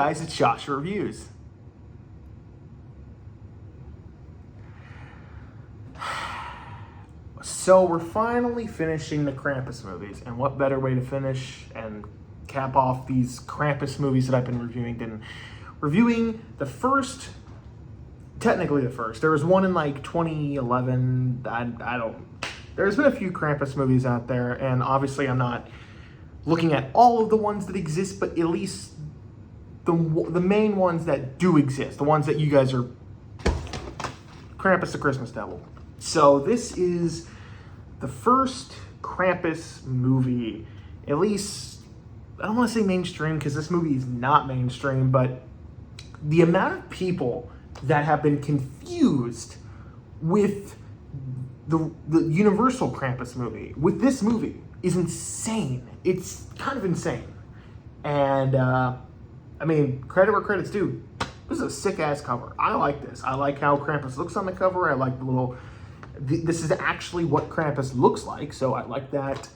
guys, it's Josh Reviews. So we're finally finishing the Krampus movies, and what better way to finish and cap off these Krampus movies that I've been reviewing than reviewing the first, technically the first. There was one in like 2011, there's been a few Krampus movies out there, and obviously I'm not looking at all of the ones that exist, but at least the main ones that do exist, the ones that you guys are, Krampus the Christmas Devil. So this is the first Krampus movie, at least, I don't want to say mainstream because this movie is not mainstream, but the amount of people that have been confused with the Universal Krampus movie, with this movie, is insane. It's kind of insane. And, I mean, credit where credit's due. This is a sick-ass cover. I like this. I like how Krampus looks on the cover. I like the little... This is actually what Krampus looks like, so I like that.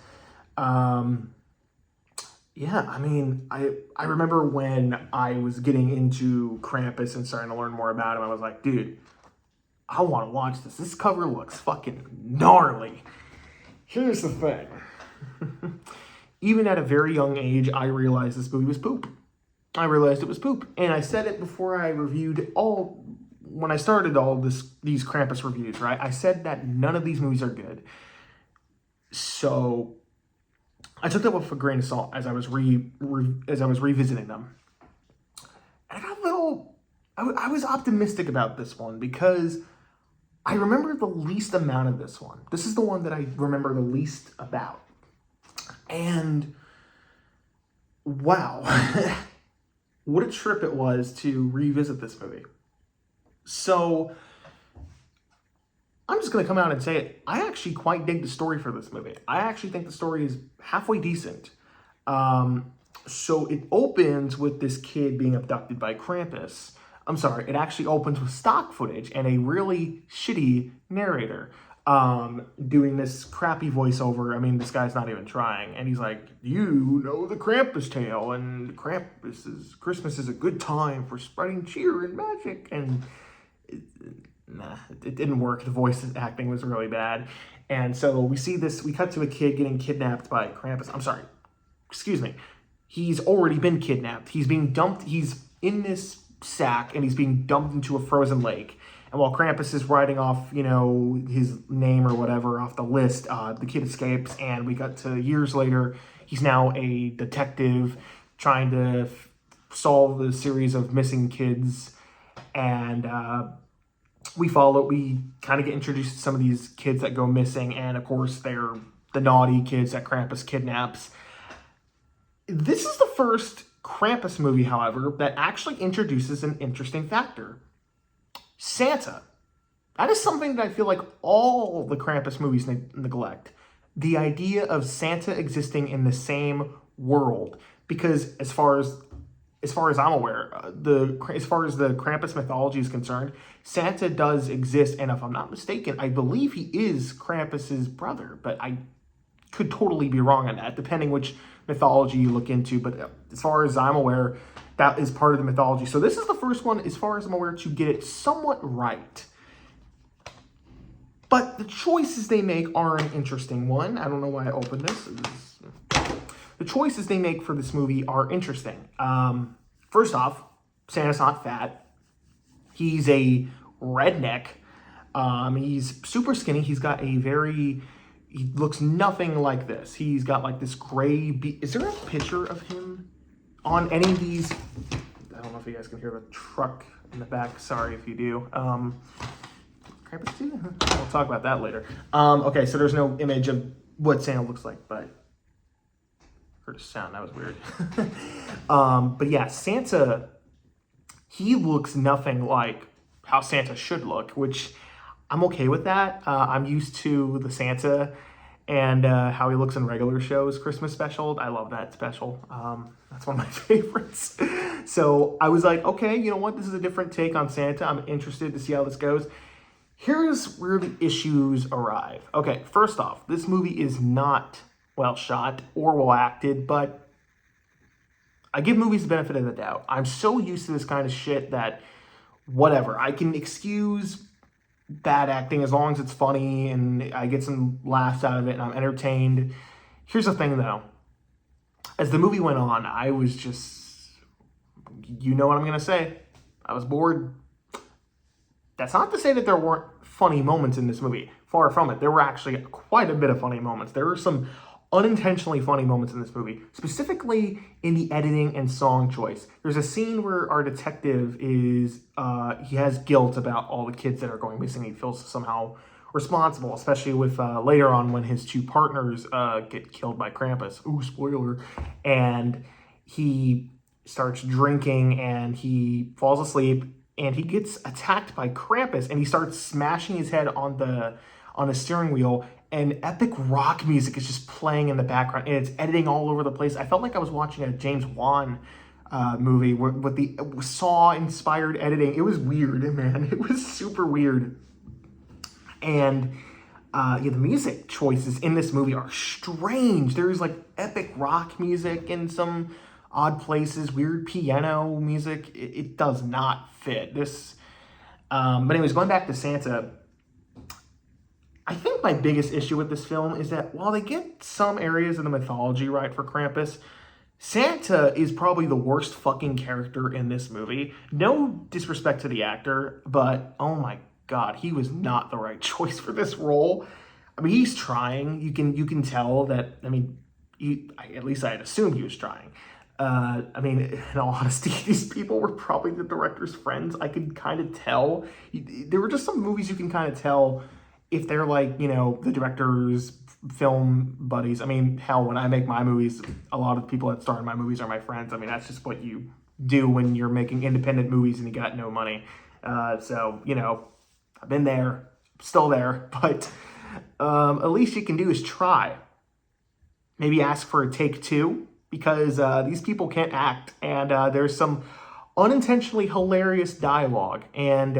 Yeah, I mean, I remember when I was getting into Krampus and starting to learn more about him, I was like, dude, I want to watch this. This cover looks fucking gnarly. Here's the thing. Even at a very young age, I realized this movie was poop. I realized it was poop. And I said it before I reviewed when I started these Krampus reviews, right? I said that none of these movies are good. So I took that with a grain of salt as I was revisiting them. And I got a little, I was optimistic about this one because I remember the least amount of this one. This is the one that I remember the least about. And wow, what a trip it was to revisit this movie. So I'm just going to come out and say it. I actually quite dig the story for this movie. I actually think the story is halfway decent. So it opens with this kid being abducted by Krampus. I'm sorry, it actually opens with stock footage and a really shitty narrator doing this crappy voiceover. I mean, this guy's not even trying. And he's like, you know the Krampus tale, and Christmas is a good time for spreading cheer and magic. And it didn't work. The voice acting was really bad. And so we cut to a kid getting kidnapped by Krampus. I'm sorry, excuse me. He's already been kidnapped. He's being dumped. He's in this sack and he's being dumped into a frozen lake. And while Krampus is writing off, his name or whatever off the list, the kid escapes, and we got to years later. He's now a detective trying to solve the series of missing kids. And we kind of get introduced to some of these kids that go missing. And of course, they're the naughty kids that Krampus kidnaps. This is the first Krampus movie, however, that actually introduces an interesting factor. Santa. That is something that I feel like all the Krampus movies neglect. The idea of Santa existing in the same world. Because as far as I'm aware, as far as the Krampus mythology is concerned, Santa does exist, and if I'm not mistaken, I believe he is Krampus's brother, but I could totally be wrong on that, depending which mythology you look into. But as far as I'm aware, that is part of the mythology. So this is the first one, as far as I'm aware, to get it somewhat right. But the choices they make are an interesting one. I don't know why I opened this. The choices they make for this movie are interesting. First off, Santa's not fat. He's a redneck. He's super skinny. He looks nothing like this. He's got like this gray is there a picture of him on any of these? I don't know if you guys can hear the truck in the back. Sorry if you do. Krampus too? We'll talk about that later. Okay, so there's no image of what Santa looks like, but heard a sound, that was weird. But yeah, Santa, he looks nothing like how Santa should look, which I'm okay with that. I'm used to the Santa and how he looks in regular shows, Christmas special. I love that special. That's one of my favorites. So I was like, okay, you know what? This is a different take on Santa. I'm interested to see how this goes. Here's where the issues arrive. Okay, first off, this movie is not well shot or well acted, but I give movies the benefit of the doubt. I'm so used to this kind of shit that whatever. I can excuse bad acting as long as it's funny and I get some laughs out of it and I'm entertained. Here's the thing though. As the movie went on, I was just, you know what I'm going to say. I was bored. That's not to say that there weren't funny moments in this movie. Far from it. There were actually quite a bit of funny moments. There were some unintentionally funny moments in this movie, specifically in the editing and song choice. There's a scene where our detective is, he has guilt about all the kids that are going missing. He feels somehow responsible, especially with later on when his two partners get killed by Krampus. Ooh, spoiler. And he starts drinking and he falls asleep and he gets attacked by Krampus and he starts smashing his head on the steering wheel, and epic rock music is just playing in the background and it's editing all over the place. I felt like I was watching a James Wan movie with the Saw-inspired editing. It was weird, man. It was super weird. And the music choices in this movie are strange. There's like epic rock music in some odd places, weird piano music. It does not fit. This, but anyways, going back to Santa, I think my biggest issue with this film is that while they get some areas of the mythology right for Krampus, Santa is probably the worst fucking character in this movie. No disrespect to the actor, but oh my God, he was not the right choice for this role. I mean, he's trying. You can tell that. I mean, at least I had assumed he was trying. I mean, in all honesty, these people were probably the director's friends. I could kind of tell. There were just some movies you can kind of tell if they're like, you know, the director's film buddies. I mean, hell, when I make my movies, a lot of the people that star in my movies are my friends. I mean, that's just what you do when you're making independent movies and you got no money. So, you know, I've been there, still there, but at least you can do is try. Maybe ask for a take two, because these people can't act, and there's some unintentionally hilarious dialogue, and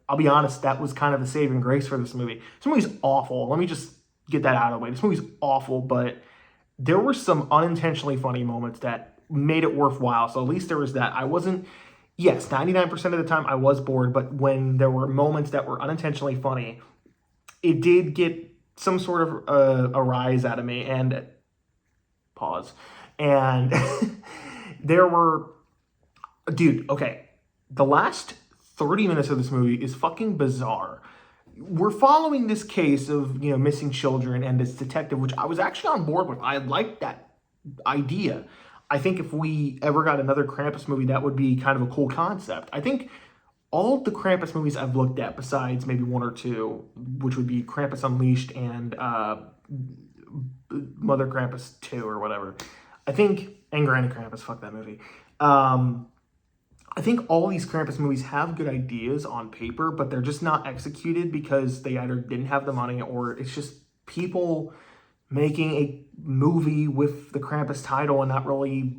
I'll be honest, that was kind of the saving grace for this movie. This movie's awful. Let me just get that out of the way. This movie's awful, but there were some unintentionally funny moments that made it worthwhile, so at least there was that. I wasn't, yes, 99% of the time I was bored, but when there were moments that were unintentionally funny, it did get some sort of a rise out of me, and pause. And there were, dude, okay, the last 30 minutes of this movie is fucking bizarre. We're following this case of, you know, missing children and this detective, which I was actually on board with. I liked that idea. I think if we ever got another Krampus movie, that would be kind of a cool concept. I think all of the Krampus movies I've looked at, besides maybe one or two, which would be Krampus Unleashed and Mother Krampus 2 or whatever, I think, and Granny Krampus, fuck that movie. I think all these Krampus movies have good ideas on paper, but they're just not executed because they either didn't have the money or it's just people making a movie with the Krampus title and not really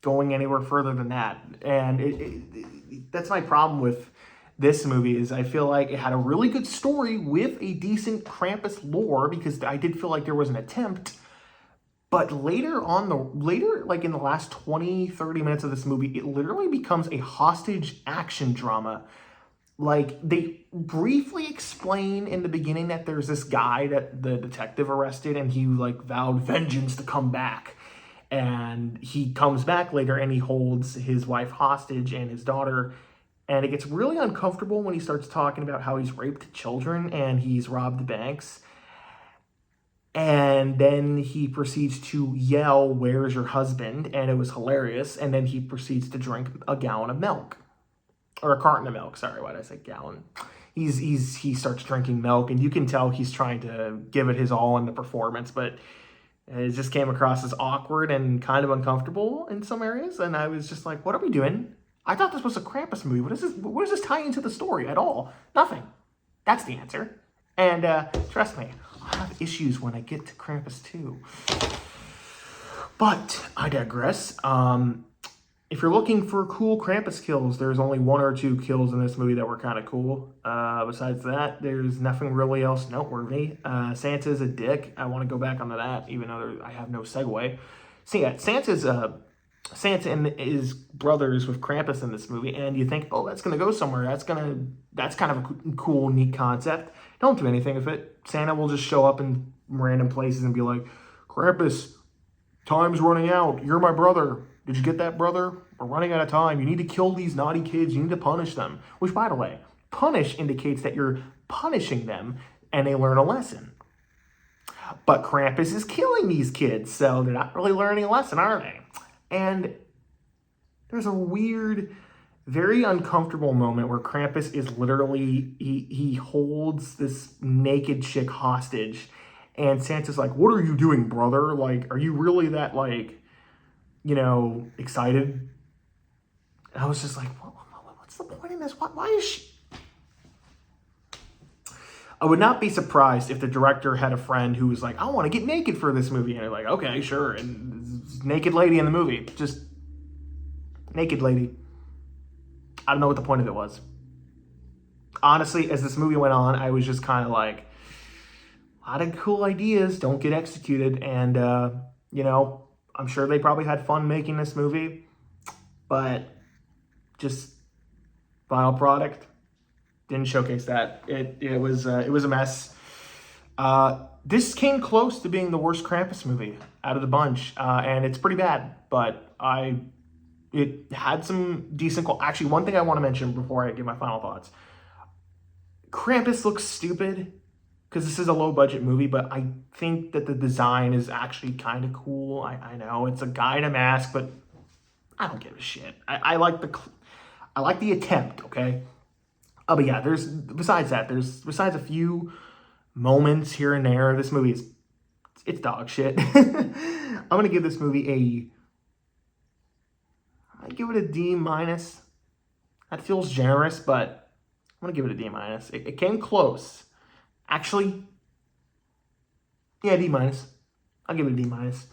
going anywhere further than that. And that's my problem with this movie, is I feel like it had a really good story with a decent Krampus lore, because I did feel like there was an attempt. But later, like in the last 20, 30 minutes of this movie, it literally becomes a hostage action drama. Like, they briefly explain in the beginning that there's this guy that the detective arrested, and he, like, vowed vengeance to come back. And he comes back later, and he holds his wife hostage and his daughter. And it gets really uncomfortable when he starts talking about how he's raped children and he's robbed banks. And then he proceeds to yell, "Where's your husband?" And it was hilarious. And then he proceeds to drink a gallon of milk. Or a carton of milk. Sorry, why did I say gallon? He starts drinking milk, and you can tell he's trying to give it his all in the performance, but it just came across as awkward and kind of uncomfortable in some areas. And I was just like, what are we doing? I thought this was a Krampus movie. What does this tie into the story at all? Nothing. That's the answer. And trust me, I'll have issues when I get to Krampus 2. But I digress. If you're looking for cool Krampus kills, there's only one or two kills in this movie that were kind of cool. Besides that, there's nothing really else noteworthy. Santa's a dick. I want to go back onto that, even though I have no segue. So yeah, Santa's Santa and his brothers with Krampus in this movie, and you think, oh, that's gonna go somewhere. That's kind of a cool, neat concept. Don't do anything with it. Santa will just show up in random places and be like, Krampus, time's running out. You're my brother. Did you get that, brother? We're running out of time. You need to kill these naughty kids. You need to punish them. Which, by the way, punish indicates that you're punishing them and they learn a lesson. But Krampus is killing these kids, so they're not really learning a lesson, are they? And there's a weird, very uncomfortable moment where Krampus is literally, he holds this naked chick hostage. And Santa's like, what are you doing, brother? Like, are you really that, like, you know, excited? And I was just like, what's the point in this? Why is she? I would not be surprised if the director had a friend who was like, I want to get naked for this movie. And they're like, okay, sure. And naked lady in the movie. Just naked lady. I don't know what the point of it was. Honestly, as this movie went on, I was just kind of like, a lot of cool ideas don't get executed. And, you know, I'm sure they probably had fun making this movie. But just final product didn't showcase that. It was a mess. This came close to being the worst Krampus movie out of the bunch, and it's pretty bad. But it had some decent. Actually, one thing I want to mention before I give my final thoughts: Krampus looks stupid because this is a low budget movie, but I think that the design is actually kind of cool. I know it's a guy in a mask, but I don't give a shit. I like the attempt. Okay. But yeah, besides a few moments here and there, this movie it's dog shit. I'm gonna give this movie I'd give it a D minus. That feels generous, but I'm gonna give it a D minus. It came close. Actually, yeah, D minus. I'll give it a D minus.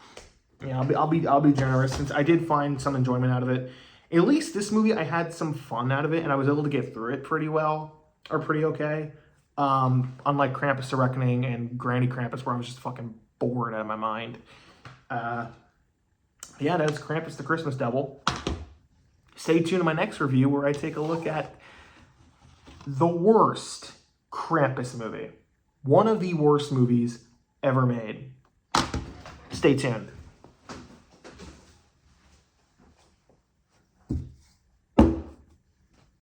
Yeah, I'll be generous since I did find some enjoyment out of it. At least this movie, I had some fun out of it, and I was able to get through it pretty well, or pretty okay. Unlike Krampus the Reckoning and Granny Krampus, where I was just fucking bored out of my mind. Yeah, that was Krampus the Christmas Devil. Stay tuned to my next review where I take a look at the worst Krampus movie. One of the worst movies ever made. Stay tuned.